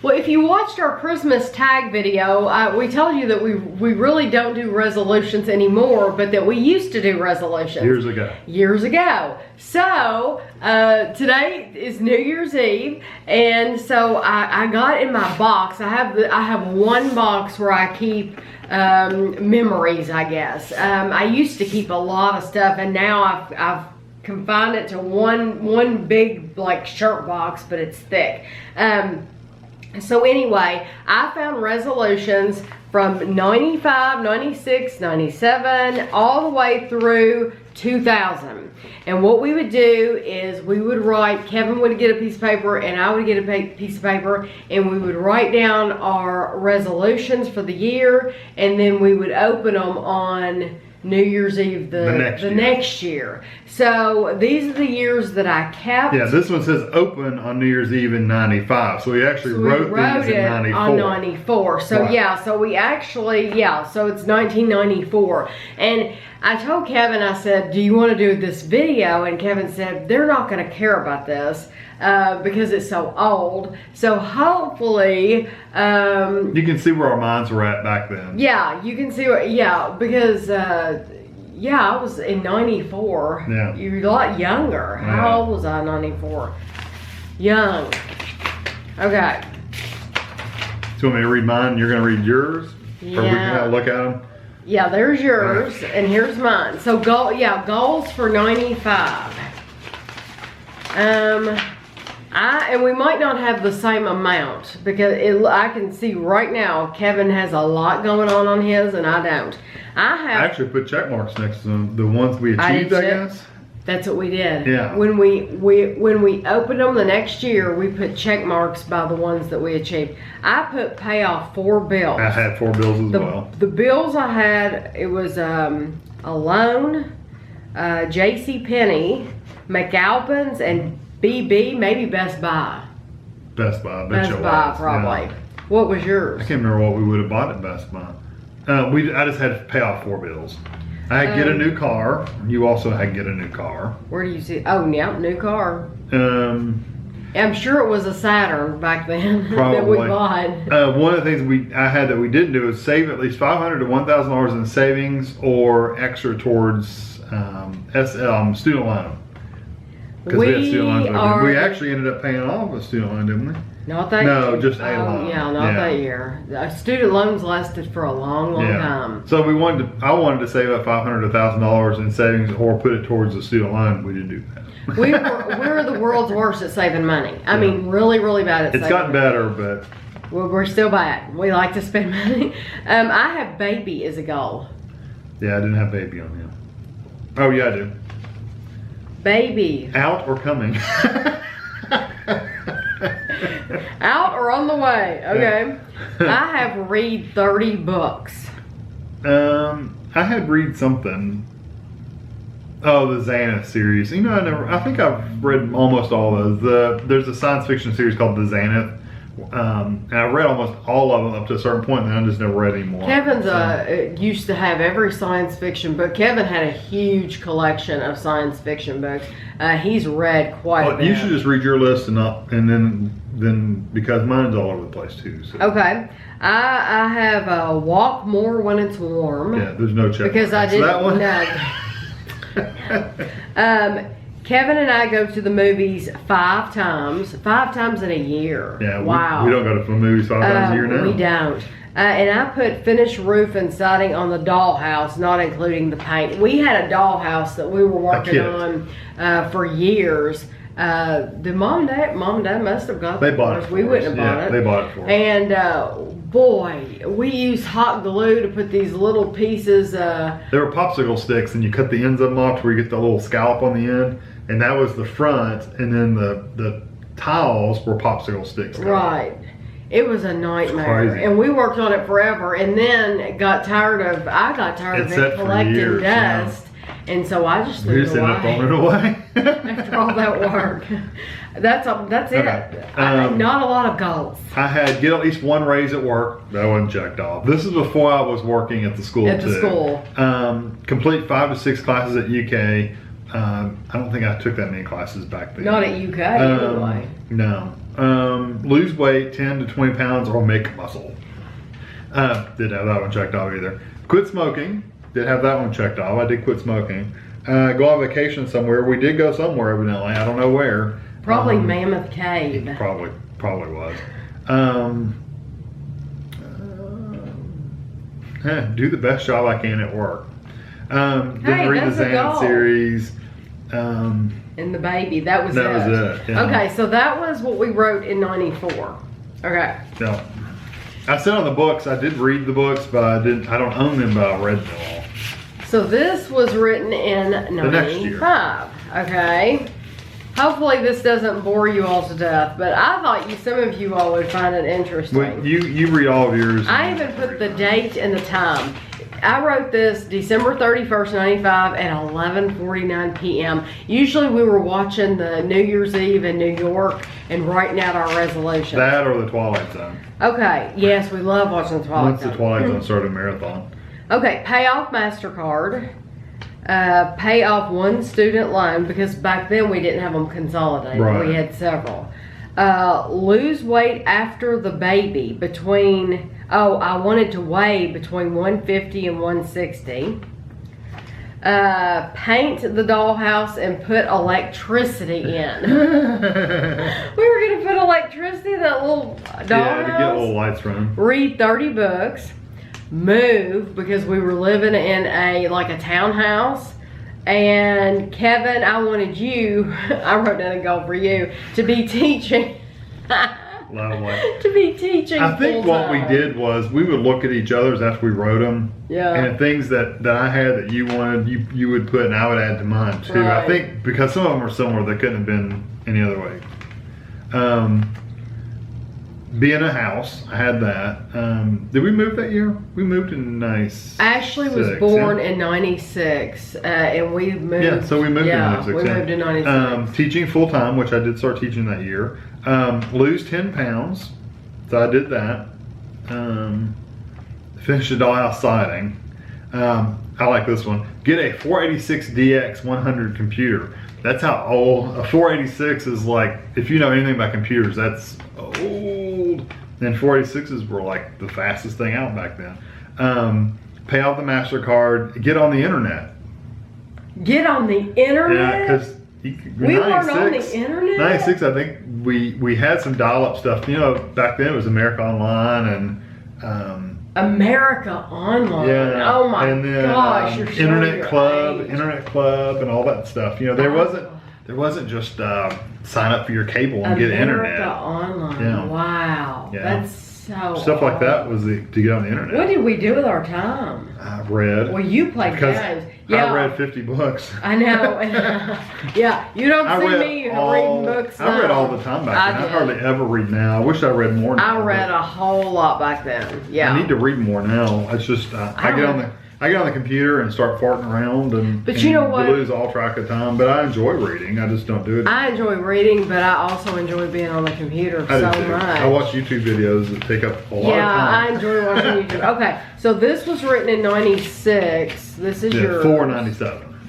Well, if you watched our Christmas tag video, we told you that we really don't do resolutions anymore, but that we used to do resolutions. Years ago. So, today is New Year's Eve, and so I got in my box. I have one box where I keep memories, I guess. I used to keep a lot of stuff, and now I've confined it to one big like shirt box, but it's thick. So anyway, I found resolutions from 95, 96, 97, all the way through 2000. And what we would do is we would write, Kevin would get a piece of paper and I would get a piece of paper, and we would write down our resolutions for the year, and then we would open them on New Year's Eve the next year. So these are the years that I kept. Yeah, this one says open on New Year's Eve in 95. So we actually wrote these in 94. On 94. So right. Yeah, so we actually, so it's 1994. And I told Kevin, I said, do you want to do this video? And Kevin said, they're not going to care about this because it's so old. So hopefully... you can see where our minds were at back then. Yeah, you can see what, because... I was in 94. Yeah. You're a lot younger. Yeah. How old was I in 94? Young. Okay. So you want me to read mine? You're going to read yours? Yeah. Or we can look at them? Yeah, there's yours, and here's mine. So, goals for 95. And we might not have the same amount, because I can see right now Kevin has a lot going on his, and I don't. I actually put check marks next to them, the ones we achieved, I guess. That's what we did. Yeah. When we opened them the next year, we put check marks by the ones that we achieved. I pay off 4 bills. I had 4 bills as well. The bills I had, it was a loan, J.C. Penney, McAlpin's, and BB, maybe Best Buy. Best Buy, Best Buy, probably. Yeah. What was yours? I can't remember what we would have bought at Best Buy. I just had to pay off 4 bills. I had to get a new car. You also had to get a new car. Where do you see? Oh, yeah, new car. I'm sure it was a Saturn back then. Probably. That we bought. One of the things I had that we didn't do is save at least $500 to $1,000 in savings or extra towards student loan. Because we had student loans. We actually ended up paying off a student loan, didn't we? Not that year. No, just a loan. Yeah, not that year. Student loans lasted for a long time. So I wanted to save up $500 to $1,000 in savings or put it towards the student loan. We didn't do that. We're the world's worst at saving money. I mean, really, really bad at saving money. It's gotten better, but... We're still bad. We like to spend money. I have baby as a goal. Yeah, I didn't have baby on him. Oh, yeah, I do. Baby. Out or coming? Out or on the way. Okay. I have read 30 books. I had read something. Oh, the Xanath series. You know, I think I've read almost all of those. There's a science fiction series called The Xanath. And I read almost all of them up to a certain point, and I just never read any more. Kevin's used to have every science fiction book. Kevin had a huge collection of science fiction books. He's read quite a bit. You should just read your list and then because mine's all over the place too. So. Okay. I have Walk More When It's Warm. Yeah, there's no check. Because I didn't that one? Kevin and I go to the movies 5 times in a year. Yeah, wow. We don't go to the movies 5 times a year now. We don't. And I put finished roof and siding on the dollhouse, not including the paint. We had a dollhouse that we were working on for years. The mom and dad must have got They bought it for We wouldn't have bought it. They bought it for us. And boy, we used hot glue to put these little pieces. There were popsicle sticks, and you cut the ends of them off where you get the little scallop on the end. And that was the front, and then the tiles were popsicle sticks. Right. It was a nightmare. And we worked on it forever, and then I got tired of it collecting dust. And so I just threw it away. We just ended up throwing it away. After all that work. That's it. Okay. Not a lot of goals. I had get at least 1 raise at work. That wasn't checked off. This is before I was working at the school Complete 5 to 6 classes at UK. I don't think I took that many classes back then. Not at UK anyway. No. Lose weight 10 to 20 pounds or make muscle. Didn't have that one checked off either. Quit smoking. Did have that one checked off. I did quit smoking. Go on vacation somewhere. We did go somewhere evidently. I don't know where. Probably Mammoth Cave. Probably was. Do the best job I can at work. Didn't read the Xanath series. And the baby. That was it. Yeah. Okay, so that was what we wrote in 94. Okay. No. I said on the books, I did read the books, but I don't own them, but I read them all. So this was written in 95. Okay. Hopefully this doesn't bore you all to death, but I thought some of you all would find it interesting. Well, you read all of yours. I even put the date and the time. I wrote this December 31st, 95 at 11:49 p.m. Usually we were watching the New Year's Eve in New York and writing out our resolutions. That or the Twilight Zone. Okay, yes, we love watching the Twilight Zone. Once the Twilight Zone started a marathon. Okay, pay off MasterCard. Pay off one student loan, because back then we didn't have them consolidated. Right. We had several. Lose weight after the baby between, I wanted to weigh between 150 and 160. Paint the dollhouse and put electricity in. We were going to put electricity in that little dollhouse. Yeah, to get little lights running. Read 30 books. Move, because we were living in a townhouse. And Kevin, I wanted you, I wrote down a goal for you, to be teaching. Lovely. To be teaching. I think what we did was we would look at each other's after we wrote them. Yeah. And things that I had that you wanted, you would put, and I would add to mine too. Right. I think because some of them are similar, they couldn't have been any other way. Be in a house, I had that. Did we move that year? We moved in 96. Ashley was born in 96, and we moved. Yeah, so we moved in 96. We moved in 96. Teaching full time, which I did start teaching that year. Lose 10 pounds, so I did that. Finish the dollhouse siding. I like this one. Get a 486DX 100 computer. That's how old a 486 is. Like, if you know anything about computers, that's old. And 486s were like the fastest thing out back then. Pay off the MasterCard. Get on the internet. Get on the internet? Yeah, because we weren't on the internet? 96, I think we had some dial-up stuff. You know, back then it was America Online and America Online. Yeah. Oh my gosh, you're showing Internet your Club, age. Internet Club, and all that stuff. You know, there wasn't just sign up for your cable and get internet. America Online. Yeah. Wow. Yeah. That's so Stuff like that was to get on the internet. What did we do with our time? I read. Well, you played because games. Yeah. I read 50 books. I know. Yeah, you don't see me reading books now. I read all the time back then. I hardly ever read now. I wish I read more now. I read a whole lot back then. Yeah. I need to read more now. It's just I get on the computer and start farting around and you know what? lose all track of time. But I enjoy reading. I just don't do it. I enjoy reading, but I also enjoy being on the computer so much. I watch YouTube videos that take up a lot of time. Yeah, I enjoy watching YouTube. Okay, so this was written in 96. This is yours. 497.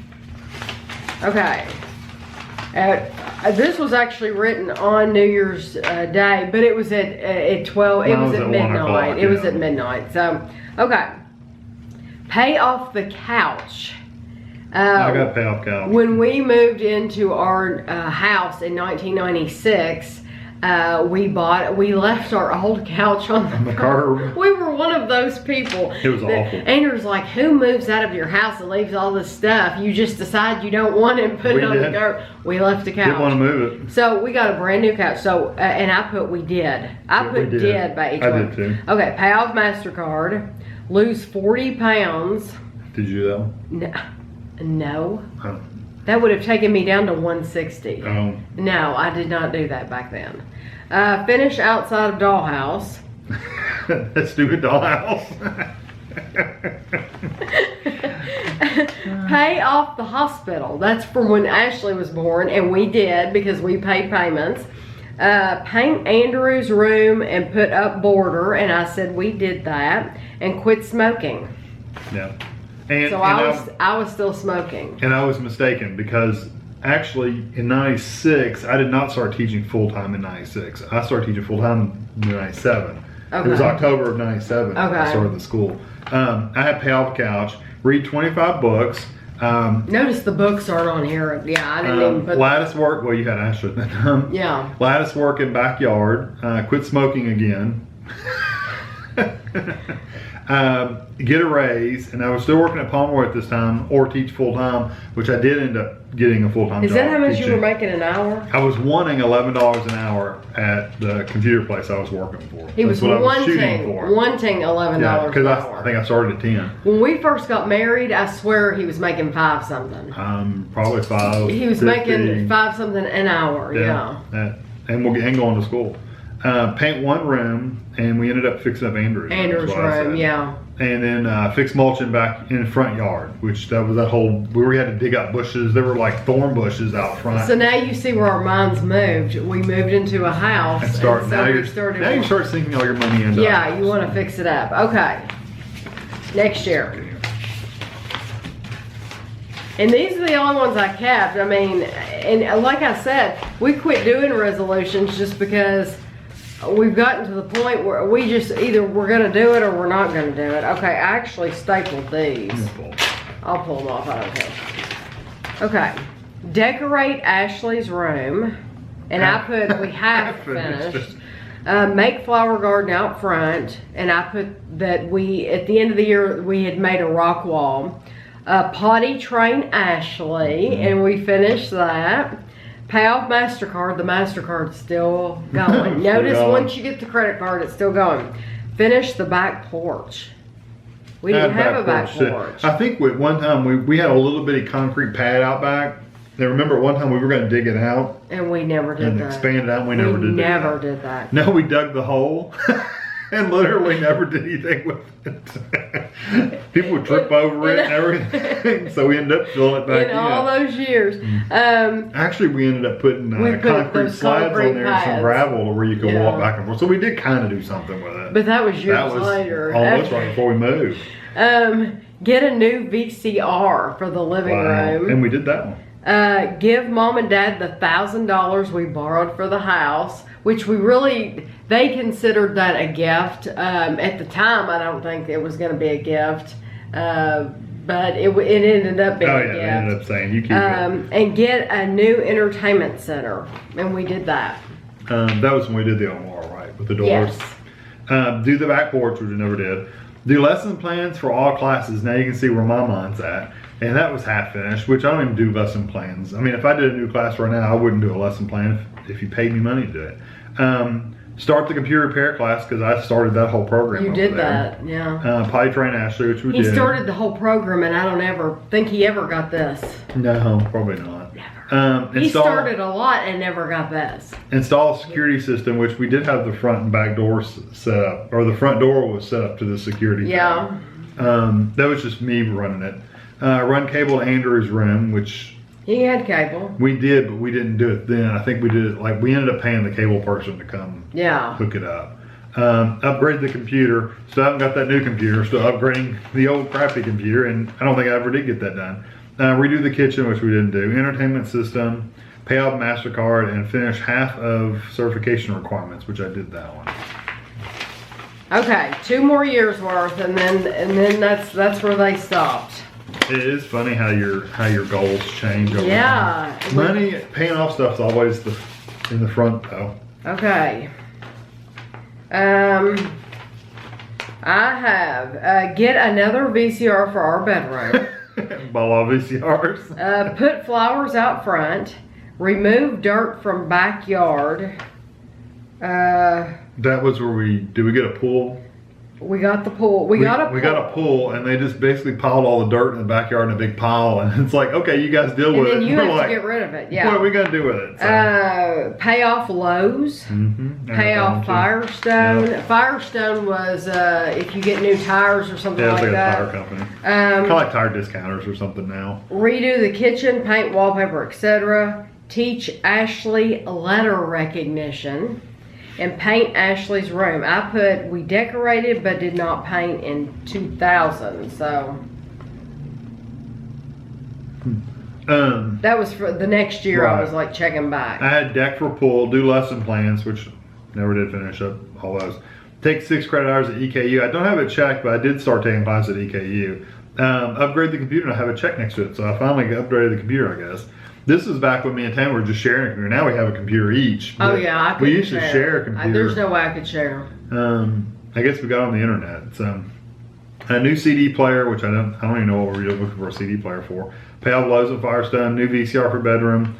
Okay. This was actually written on New Year's Day, but it was at 12. It was at midnight. It was at midnight. So, okay. Pay off the couch. I got to pay off couch. When we moved into our house in 1996, we left our old couch on the curb. We were one of those people. It was awful. Andrew's like, who moves out of your house and leaves all this stuff? You just decide you don't want it and put it on the curb. We left the couch. Didn't want to move it. So we got a brand new couch. So, and I put we did. I put did by each one. I did too. Okay, pay off MasterCard. Lose 40 pounds. Did you though? No. Oh. That would have taken me down to 160. Oh. No, I did not do that back then. Finish outside of dollhouse. That stupid dollhouse. Pay off the hospital. That's from when Ashley was born, and we did because we paid payments. Paint Andrew's room and put up border, and I said we did that. And quit smoking. Yeah. So I was still smoking. And I was mistaken because actually in 96, I did not start teaching full-time in 96. I started teaching full-time in 97. Okay. It was October of 97 I started the school. I had pay off the couch, read 25 books. Notice the books aren't on here. Yeah, I didn't even put lattice work. Well, you had Ashley. Yeah. Lattice work in backyard. Quit smoking again. Get a raise, and I was still working at Palmer at this time, or teach full time, which I did end up getting a full time job. Is that how much you were making an hour? I was wanting $11 an hour at the computer place I was working for. He was wanting $11 an hour. Because I think I started at 10. When we first got married, I swear he was making 5 something. Probably 5. He was making 5 something an hour. Yeah. And going to school. Paint one room, and we ended up fixing up Andrew's room, yeah. And then fix mulching back in the front yard, which that was that whole, we had to dig up bushes. There were like thorn bushes out front. So now you see where our minds moved. We moved into a house. Now you start sinking all your money into Yeah, you want to fix it up. Okay. Next year. And these are the only ones I kept. I mean, and like I said, we quit doing resolutions just because we've gotten to the point where we just either we're gonna do it or we're not gonna do it. Okay, I actually stapled these. I'll pull them off, I don't care. Okay, decorate Ashley's room. And I put, we have finished. Make flower garden out front. And I put that at the end of the year, we had made a rock wall. Potty train Ashley, and we finished that. Pay off MasterCard. The MasterCard's still going. Notice once you get the credit card, it's still going. Finish the back porch. We didn't have a back porch. I think one time we had a little bitty concrete pad out back. Now remember one time we were going to dig it out. And we never did that. And expand it out, and we never did that. No, we dug the hole. And literally never did anything with it. People would trip over it and everything. So we ended up filling it back in. All those years. Actually, we ended up putting concrete slides on there and some gravel where you could walk back and forth. So we did kind of do something with it. But that was years later. Almost right before we moved. Get a new VCR for the living room. And we did that one. Give mom and dad the $1,000 we borrowed for the house, which they considered that a gift. At the time, I don't think it was going to be a gift, but it ended up being a gift. They ended up saying, you keep it. And get a new entertainment center, and we did that. That was when we did the Omar, right, with the doors. Yes. Do the back porch, which we never did. Do lesson plans for all classes. Now you can see where my mind's at. And that was half finished, which I don't even do lesson plans. I mean, if I did a new class right now, I wouldn't do a lesson plan if you paid me money to do it. Start the computer repair class, because I started that whole program. You did that, yeah. Potty train Ashley, which we did. He started the whole program, and I don't ever think he ever got this. No, probably not. Never. He started a lot and never got this. Install a security system, which we did have the front and back doors set up, or the front door was set up to the security. Yeah. That was just me running it. Run cable to Andrew's room, which he had cable. We did, but we didn't do it then. I think we did it we ended up paying the cable person to come hook it up. Upgrade the computer. Still haven't got that new computer. Still upgrading the old crappy computer, and I don't think I ever did get that done. Redo the kitchen, which we didn't do. Entertainment system. Pay off MasterCard, and finish half of certification requirements, which I did that one. Okay, 2 more years worth, and then that's where they stopped. It is funny how your goals change over time. Money, paying off stuff's always in the front though. Okay. I have get another VCR for our bedroom. Ball VCRs. Put flowers out front. Remove dirt from backyard. That was where we get a pool? We got the pool. We got a pool, and they just basically piled all the dirt in the backyard in a big pile, and it's like, okay, you guys deal with it. And then you have to get rid of it. Yeah. What are we gonna do with it? So. Pay off Lowe's. Pay off Firestone. Yeah. Firestone was if you get new tires or something like that. Yeah, it's like a tire company. Kind of like tire discounters or something now. Redo the kitchen, paint, wallpaper, etc. Teach Ashley letter recognition. And paint Ashley's room. We decorated but did not paint in 2000, so. That was for the next year. Right. I was like checking back. I had deck for pool, do lesson plans, which never did finish up all those. Take 6 credit hours at EKU. I don't have it checked, but I did start taking classes at EKU. Upgrade the computer, and I have a check next to it. So I finally upgraded the computer, I guess. This is back when me and Tami were just sharing a computer. Now we have a computer each. Oh yeah, we used to share a computer. There's no way I could share. I guess we got on the internet. So a new CD player, which I don't even know what we're looking for a CD player for. Pale Blows at Firestone, new VCR for bedroom,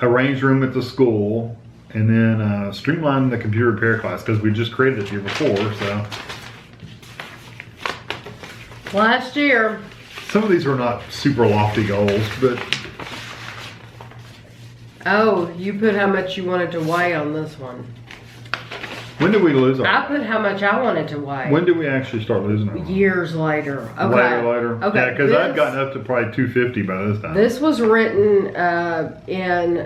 arranged room at the school, and then streamline the computer repair class because we just created it the year before. So last year. Some of these were not super lofty goals, but. Oh, you put how much you wanted to weigh on this one. When did we lose our? I put how much I wanted to weigh. When did we actually start losing our? Years later. Okay. Later. Okay. Yeah, because I'd gotten up to probably 250 by this time. This was written in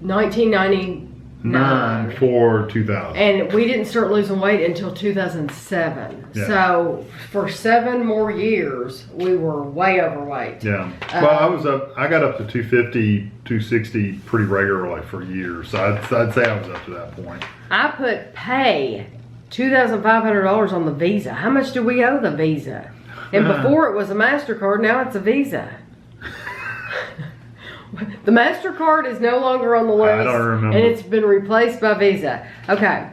1999 for 2000. And we didn't start losing weight until 2007. Yeah. So for 7 more years, we were way overweight. Yeah. Well, I got up to 250, 260 pretty regularly for years. So I'd say I was up to that point. I put pay $2,500 on the Visa. How much do we owe the Visa? And before it was a MasterCard, now it's a Visa. The MasterCard is no longer on the list. I don't remember. And it's been replaced by Visa. Okay.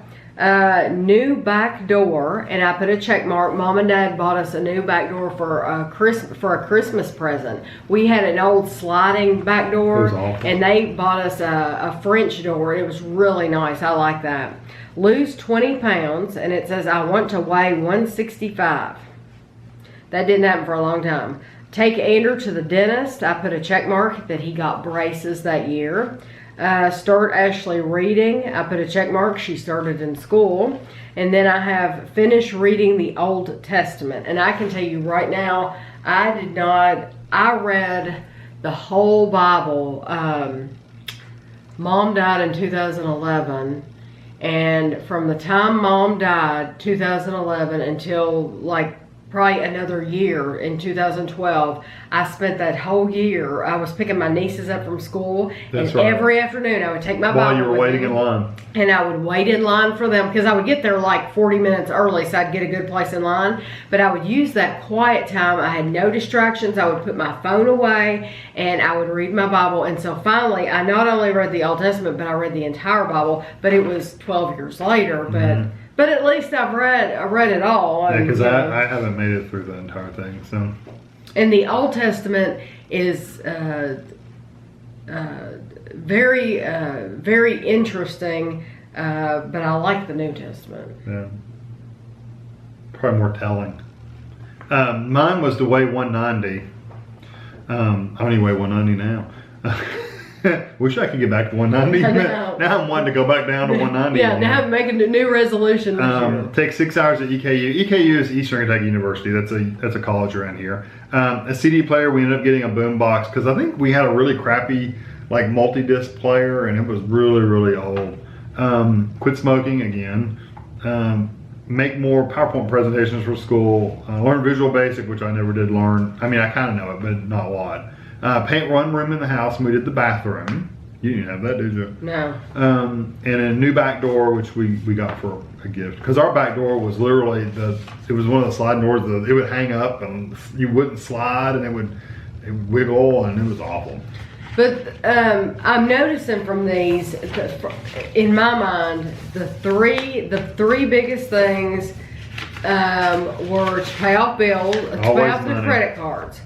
New back door, and I put a check mark. Mom and Dad bought us a new back door for a Christmas present. We had an old sliding back door, and they bought us a French door. It was really nice. I like that. Lose 20 pounds, and it says I want to weigh 165. That didn't happen for a long time. Take Andrew to the dentist. I put a check mark that he got braces that year. Start Ashley reading. I put a check mark. She started in school. And then I have finished reading the Old Testament. And I can tell you right now, I read the whole Bible. Mom died in 2011. And from the time Mom died, 2011, until like probably another year in 2012, I spent that whole year. I was picking my nieces up from school, and every afternoon I would take my Bible while you were waiting in line, and I would wait in line for them because I would get there like 40 minutes early, so I'd get a good place in line. But I would use that quiet time. I had no distractions. I would put my phone away, and I would read my Bible. And so finally, I not only read the Old Testament, but I read the entire Bible. But it was 12 years later. But at least I read it all. Yeah, because I haven't made it through the entire thing. So, and the Old Testament is very very interesting, but I like the New Testament. Yeah, probably more telling. Mine was to weigh 190. I don't even weigh 190 now. Wish I could get back to 190. Now I'm wanting to go back down to 190. Yeah, now I'm making a new resolution this year. Take 6 hours at EKU. EKU is Eastern Kentucky University. That's a college around here. A CD player, we ended up getting a boom box because I think we had a really crappy like multi-disc player and it was really, really old. Quit smoking again. Make more PowerPoint presentations for school. Learn Visual Basic, which I never did learn. I mean, I kind of know it, but not a lot. Paint one room in the house, and we did the bathroom. You didn't have that, did you? No. And a new back door, which we got for a gift. Because our back door was literally, it was one of the sliding doors, it would hang up and you wouldn't slide and it would wiggle and it was awful. But I'm noticing from these, in my mind, the three biggest things were to pay off bills, to pay off the credit cards.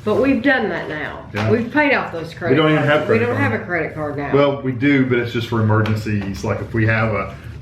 But we've done that now. Yeah. We've paid off those credit cards. We don't even have credit cards. We don't have a credit card now. Well, we do, but it's just for emergencies. Like if we have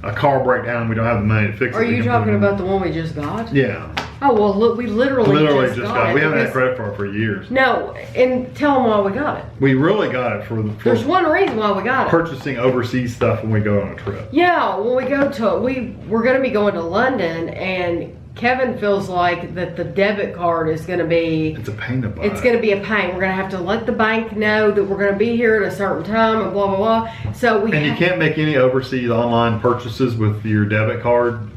a car breakdown, we don't have the money to fix it. Are you talking about the one we just got? Yeah. Oh, well, look, we literally just got it. We haven't had credit card for years. No, and tell them why we got it. We really got it for There's one reason why we got it. Purchasing overseas stuff when we go on a trip. Yeah, when we go to, we're going to be going to London, and Kevin feels like that the debit card is going to be... It's a pain to buy. It's going to be a pain. We're going to have to let the bank know that we're going to be here at a certain time and blah, blah, blah. So you can't make any overseas online purchases with your debit card.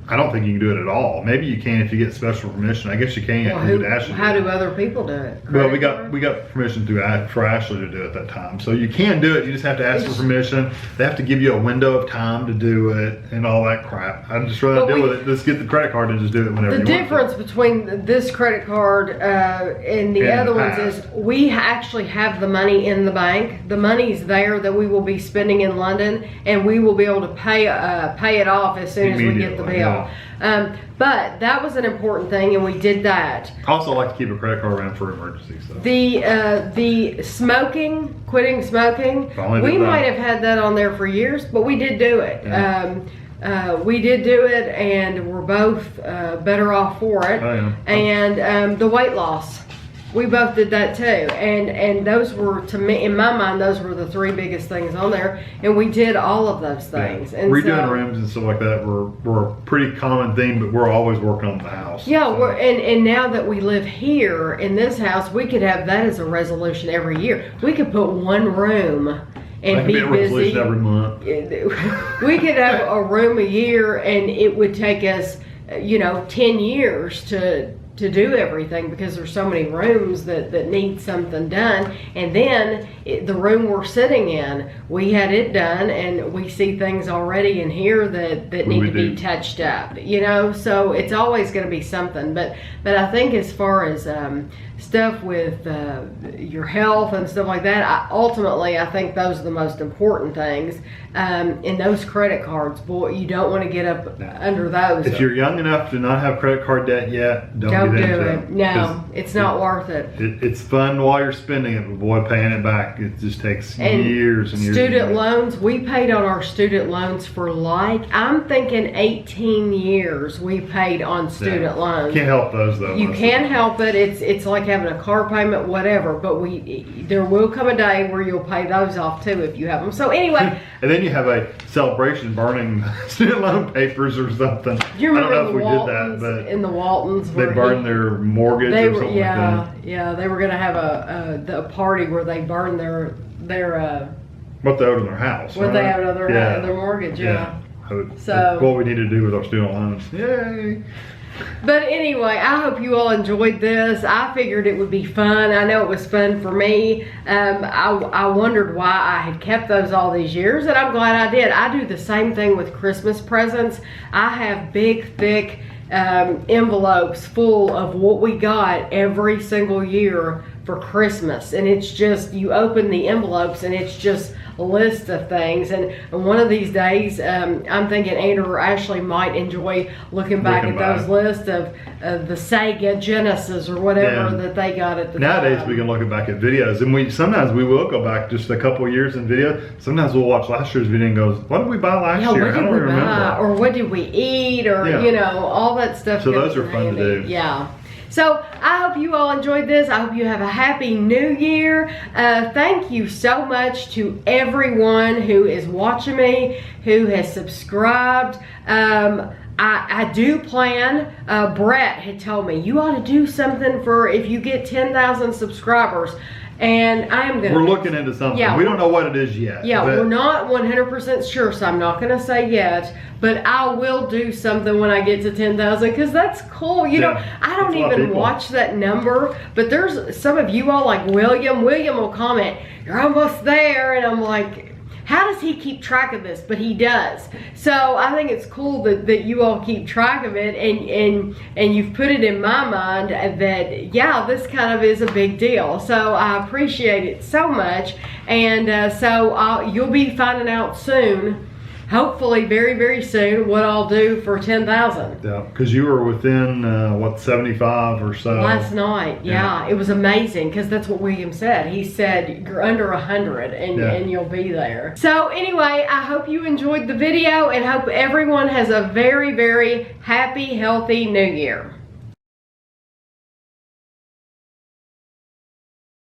I don't think you can do it at all. Maybe you can if you get special permission. I guess you can. Well, how do other people do it? Well, we got permission for Ashley to do it that time. So you can do it. You just have to ask for permission. They have to give you a window of time to do it and all that crap. I'd just rather deal with it. Just get the credit card and just do it whenever you want. The difference between this credit card and the other ones is we actually have the money in the bank. The money's there that we will be spending in London, and we will be able to pay it off as soon as we get the bill. Yeah. But that was an important thing, and we did that. I also like to keep a credit card around for emergencies. So. The smoking, quitting smoking, we might have had that on there for years, but we did do it. Yeah. We did do it, and we're both better off for it. Oh, yeah. And the weight loss, we both did that too. And those were, to me, in my mind, those were the 3 biggest things on there. And we did all of those things. Yeah. And redoing rooms and stuff like that were a pretty common theme, but we're always working on the house. Yeah, so. And now that we live here in this house, we could have that as a resolution every year. We could put one room and be busy every month. We could have a room a year, and it would take us 10 years to do everything, because there's so many rooms that need something done. And then the room we're sitting in, we had it done, and we see things already in here that need to be touched up, so it's always going to be something. But I think as far as stuff with your health and stuff like that, ultimately I think those are the most important things. In those credit cards, boy, you don't want to get up under those. If you're young enough to not have credit card debt yet, don't do it. No, it's not worth it. It's fun while you're spending it, but boy, paying it back, it just takes years and years. Student loans, we paid on our student loans for I'm thinking 18 years we paid on student loans. Can't help those though. You can't help it. It's like having a car payment, whatever, but there will come a day where you'll pay those off too if you have them. So anyway. And then you have a celebration burning student loan papers or something. Do you remember I don't know if we did that, but in the Waltons, they burned their mortgage or something like that. Yeah, they were going to have a party where they burned their what they owed on their house. What they owed on their mortgage. Yeah. So what we need to do with our student loans. Yay. But anyway, I hope you all enjoyed this. I figured it would be fun. I know it was fun for me. I wondered why I had kept those all these years, and I'm glad I did. I do the same thing with Christmas presents. I have big, thick envelopes full of what we got every single year for Christmas. And it's just, you open the envelopes and it's just a list of things. And one of these days, I'm thinking Andrew or Ashley might enjoy looking back at those lists of the Sega Genesis or whatever that they got at the Nowadays time. We can look back at videos, and sometimes we will go back just a couple years in video. Sometimes we'll watch last year's video and go, what did we buy last year? What did we buy? Or what did we eat? Or all that stuff. So those are fun to do. Yeah. So I hope you all enjoyed this. I hope you have a happy new year. Thank you so much to everyone who is watching me, who has subscribed. I do plan, Brett had told me, you ought to do something for if you get 10,000 subscribers. And I'm gonna. We're looking into something. Yeah, we don't know what it is yet. Yeah, we're not 100% sure, so I'm not gonna say yet. But I will do something when I get to 10,000, because that's cool. You know, I don't even watch that number, but there's some of you all like William. William will comment, "You're almost there," and I'm like, how does he keep track of this? But he does. So I think it's cool that you all keep track of it, and you've put it in my mind that, yeah, this kind of is a big deal. So I appreciate it so much. And so you'll be finding out soon, hopefully very, very soon, what I'll do for 10,000. Yeah, because you were within, 75 or so. Last night, yeah. It was amazing, because that's what William said. He said, you're under 100 and you'll be there. So anyway, I hope you enjoyed the video, and hope everyone has a very, very happy, healthy new year.